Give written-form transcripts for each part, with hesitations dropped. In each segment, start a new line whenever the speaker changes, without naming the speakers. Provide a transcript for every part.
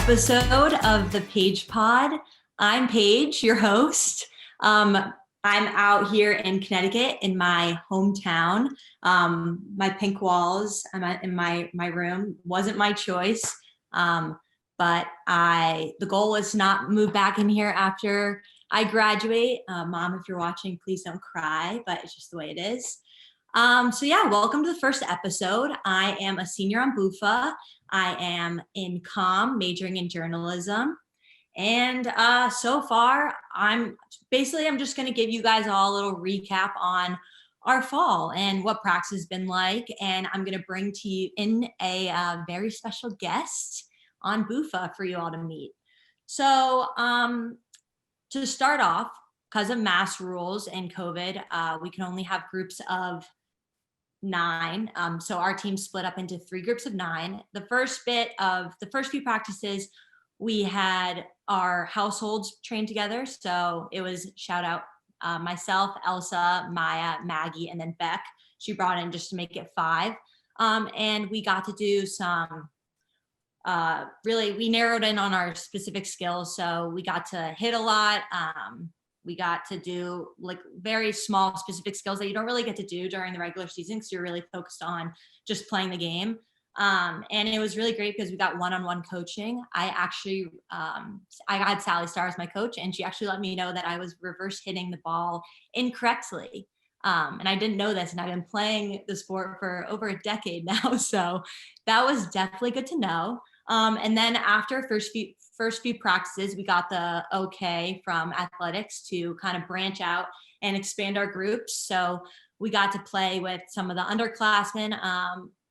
episode of the Paige Pod. I'm Paige, your host. I'm out here in Connecticut in my hometown. My pink walls, I'm in my room. Wasn't my choice, but the goal is to not move back in here after I graduate. Mom, if you're watching, please don't cry, but it's just the way it is. Welcome to the first episode. I am a senior on BUFA. I am in comm, majoring in journalism. And so far, I'm just going to give you guys all a little recap on our fall and what practice has been like. And I'm going to bring to you in a very special guest on BUFA for you all to meet. So to start off, because of mask rules and COVID, we can only have groups of 9. So our team split up into 3 groups of 9. The first few practices, we had our households trained together. So it was shout out myself, Elsa, Maya, Maggie, and then Beck. She brought in just to make it 5. And we got to do some, we narrowed in on our specific skills. So we got to hit a lot. We got to do like very small specific skills that you don't really get to do during the regular season because you're really focused on just playing the game. And it was really great because we got one-on-one coaching. I had Sally Starr as my coach, and she actually let me know that I was reverse hitting the ball incorrectly. And I didn't know this, and I've been playing the sport for over a decade now. So that was definitely good to know. And then after first few practices, we got the okay from athletics to kind of branch out and expand our groups. So we got to play with some of the underclassmen,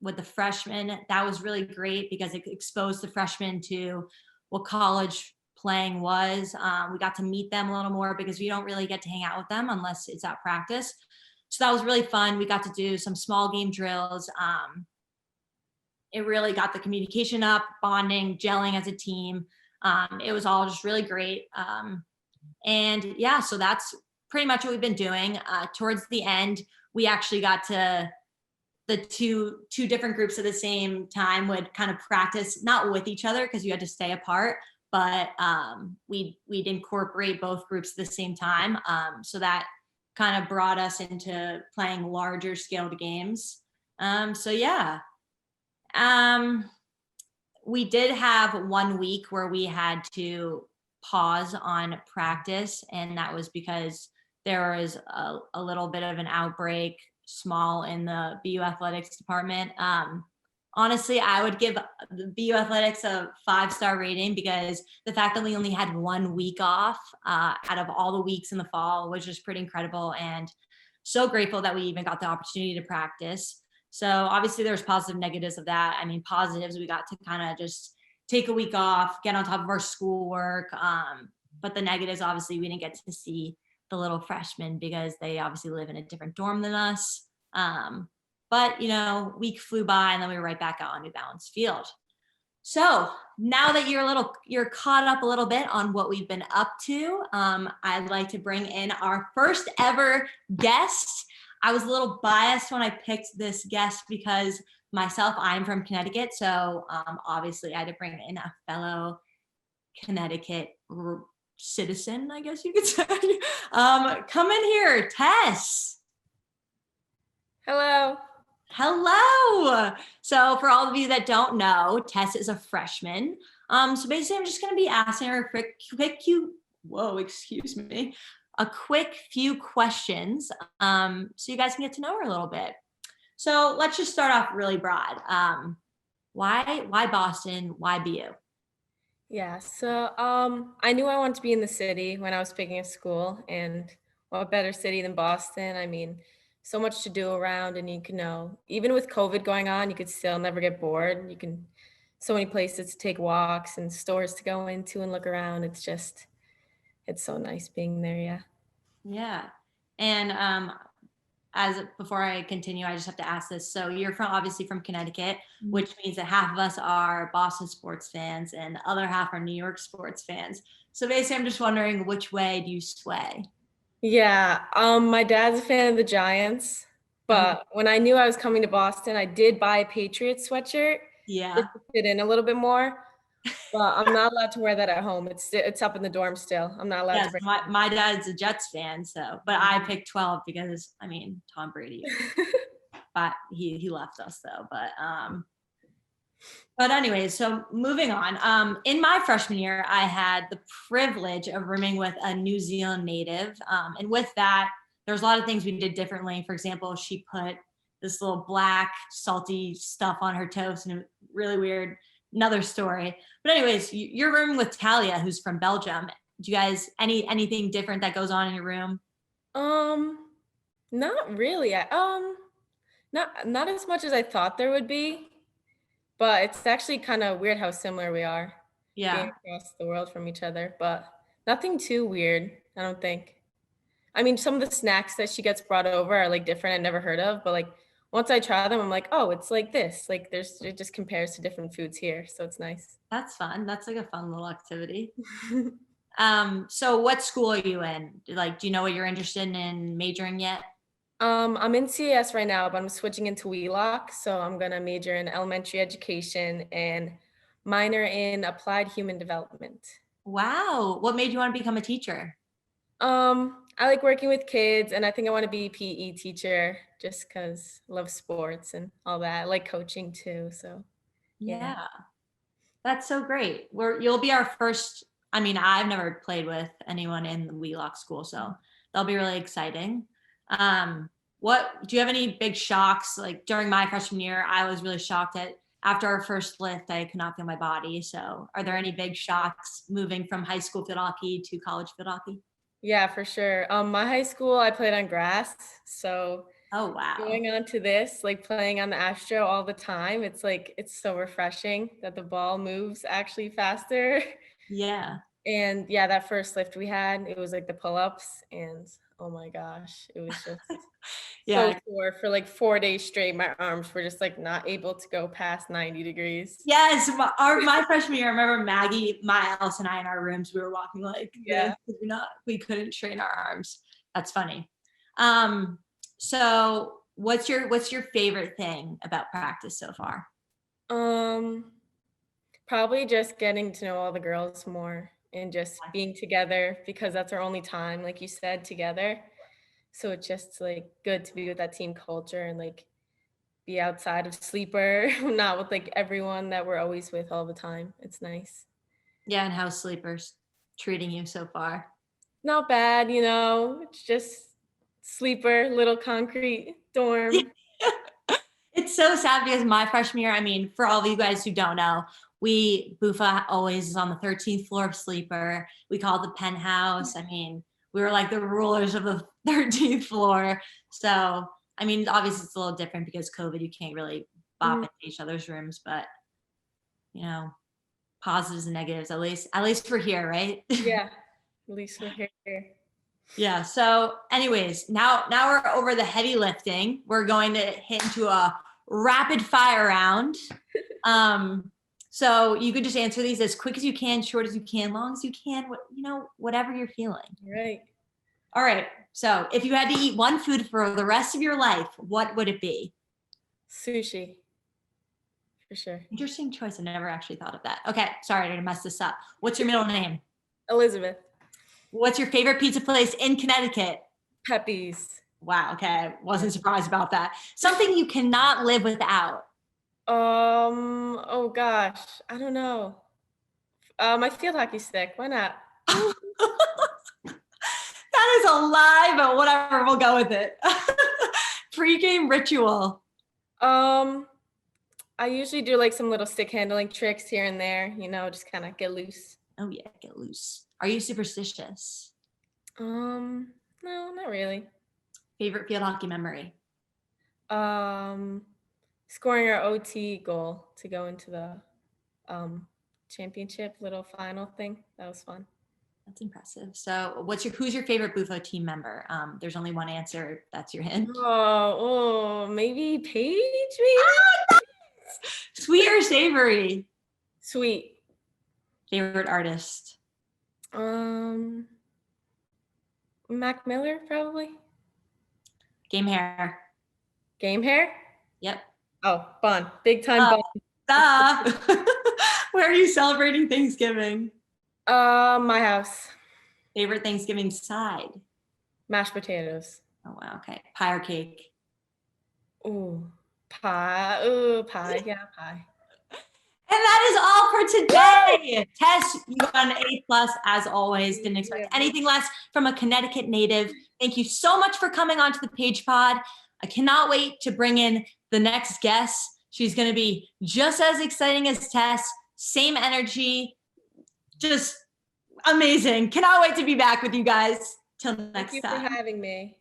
with the freshmen. That was really great because it exposed the freshmen to what college playing was. We got to meet them a little more because we don't really get to hang out with them unless it's at practice. So that was really fun. We got to do some small game drills. It really got the communication up, bonding, gelling as a team. It was all just really great. So that's pretty much what we've been doing. Towards the end, we actually got to the two different groups at the same time would kind of practice, not with each other because you had to stay apart, but we'd incorporate both groups at the same time. So that kind of brought us into playing larger scaled games. We did have 1 week where we had to pause on practice, and that was because there was a little bit of an outbreak small in the BU athletics department. Honestly, I would give the BU athletics a 5-star rating because the fact that we only had 1 week off out of all the weeks in the fall was just pretty incredible, and so grateful that we even got the opportunity to practice. So obviously there's positive negatives of that. I mean, positives, we got to kind of just take a week off, get on top of our schoolwork. But the negatives, obviously, we didn't get to see the little freshmen because they obviously live in a different dorm than us. But week flew by and then we were right back out on New Balance Field. So now that you're caught up a little bit on what we've been up to, I'd like to bring in our first ever guest. I was a little biased when I picked this guest because I'm from Connecticut. So obviously I had to bring in a fellow Connecticut citizen, I guess you could say. Come in here, Tess.
Hello.
So for all of you that don't know, Tess is a freshman. So basically I'm just going to be asking her a quick few questions so you guys can get to know her a little bit. So let's just start off really broad. Why Boston? Why BU?
Yeah, so I knew I wanted to be in the city when I was picking a school, and what better city than Boston? I mean, so much to do around, and even with COVID going on, you could still never get bored. So many places to take walks and stores to go into and look around. It's so nice being there, yeah.
Yeah. And before I continue, I just have to ask this. So you're obviously from Connecticut, which means that half of us are Boston sports fans and the other half are New York sports fans. So basically, I'm just wondering, which way do you sway?
Yeah, my dad's a fan of the Giants, but when I knew I was coming to Boston, I did buy a Patriots sweatshirt.
Yeah.
Just to fit in a little bit more. Well, I'm not allowed to wear that at home. It's up in the dorm still. I'm not allowed to
Yes,
bring
my dad's a Jets fan, so but I picked 12 because I mean Tom Brady, but he left us though. But anyways, so moving on. In my freshman year, I had the privilege of rooming with a New Zealand native, and with that, there's a lot of things we did differently. For example, she put this little black salty stuff on her toast, and it was really weird. Another story. But anyways, you're rooming with Talia, who's from Belgium. Do you guys anything different that goes on in your room?
Um, not really. Not as much as I thought there would be, but it's actually kind of weird how similar we are being
Yeah,
across the world from each other, but nothing too weird, I don't think. I mean, some of the snacks that she gets brought over are like different I never heard of, but like once I try them, I'm like, oh, it's like this. Like it just compares to different foods here, so it's nice.
that's fun. That's like a fun little activity. So what school are you in? Like, do you know what you're interested in majoring yet?
I'm in CAS right now, but I'm switching into Wheelock, so I'm gonna major in elementary education and minor in applied human development.
Wow. What made you want to become a teacher?
I like working with kids, and I think I want to be a PE teacher just because I love sports and all that. I like coaching too, so yeah.
Yeah, that's so great. You'll be our first. I mean, I've never played with anyone in the Wheelock school, so that'll be really exciting. What do you have any big shocks? Like during my freshman year, I was really shocked at after our first lift, I could not feel my body. So, are there any big shocks moving from high school field hockey to college field hockey?
Yeah, for sure. My high school, I played on grass, so
Oh wow.
going on to this, like playing on the Astro all the time, it's like it's so refreshing that the ball moves actually faster.
Yeah.
And yeah, that first lift we had, it was like the pull-ups, and oh my gosh, it was just so
Yeah.
sore for like 4 days straight. My arms were just like not able to go past 90 degrees.
Yes, my freshman year, I remember Maggie, Miles, and I in our rooms, we were walking like this
Yeah.
because we couldn't train our arms. That's funny. Um, so what's your favorite thing about practice so far?
Um, Probably just getting to know all the girls more and just being together because that's our only time, like you said, together. So it's just like good to be with that team culture and like be outside of sleeper, not with like everyone that we're always with all the time. It's nice.
Yeah, and how sleepers treating you so far?
Not bad, it's just sleeper, little concrete dorm.
It's so sad because my freshman year, I mean, for all of you guys who don't know, Bufa always is on the 13th floor of Sleeper. We call it the penthouse. I mean, we were like the rulers of the 13th floor. So, I mean, obviously it's a little different because COVID, you can't really bop
Mhm.
into each other's rooms, but you know, positives and negatives, at least we're here, right?
Yeah, at least we're here.
Yeah. So, anyways, now we're over the heavy lifting. We're going to hit into a rapid fire round. So you could just answer these as quick as you can, short as you can, long as you can, whatever you're feeling.
Right.
All right. So if you had to eat one food for the rest of your life, what would it be?
Sushi, for sure.
Interesting choice. I never actually thought of that. Okay. Sorry to mess this up. What's your middle name?
Elizabeth,
What's your favorite pizza place in Connecticut?
Pepe's.
Wow. Okay. Wasn't surprised about that. Something you cannot live without.
Oh gosh, I don't know. My field hockey stick. Why not?
That is a lie, but whatever, we'll go with it. Pregame ritual.
Um, I usually do like some little stick handling tricks here and there, just kind of get loose.
Oh yeah, get loose. Are you superstitious?
No, not really.
Favorite field hockey memory?
Um, Scoring our OT goal to go into the championship little final thing. That was fun.
That's impressive. So, who's your favorite Bufo team member? There's only one answer. That's your hint.
Maybe Paige, maybe?
Sweet or savory?
Sweet.
Favorite artist?
Um, Mac Miller, probably.
Game hair.
Game hair?
Yep.
Oh, Bun. Big time Bun.
Duh. Where are you celebrating Thanksgiving?
My house.
Favorite Thanksgiving side?
Mashed potatoes.
Oh, wow. Okay. Pie or cake?
Ooh, pie. Ooh, pie. Yeah, pie.
And that is all for today. Tess, you got an A plus as always. Didn't expect
Yeah.
anything less from a Connecticut native. Thank you so much for coming onto the Paige Pod. I cannot wait to bring in the next guest. She's going to be just as exciting as Tess. Same energy. Just amazing. Cannot wait to be back with you guys. Till
Thank
next
you for
time.
having me.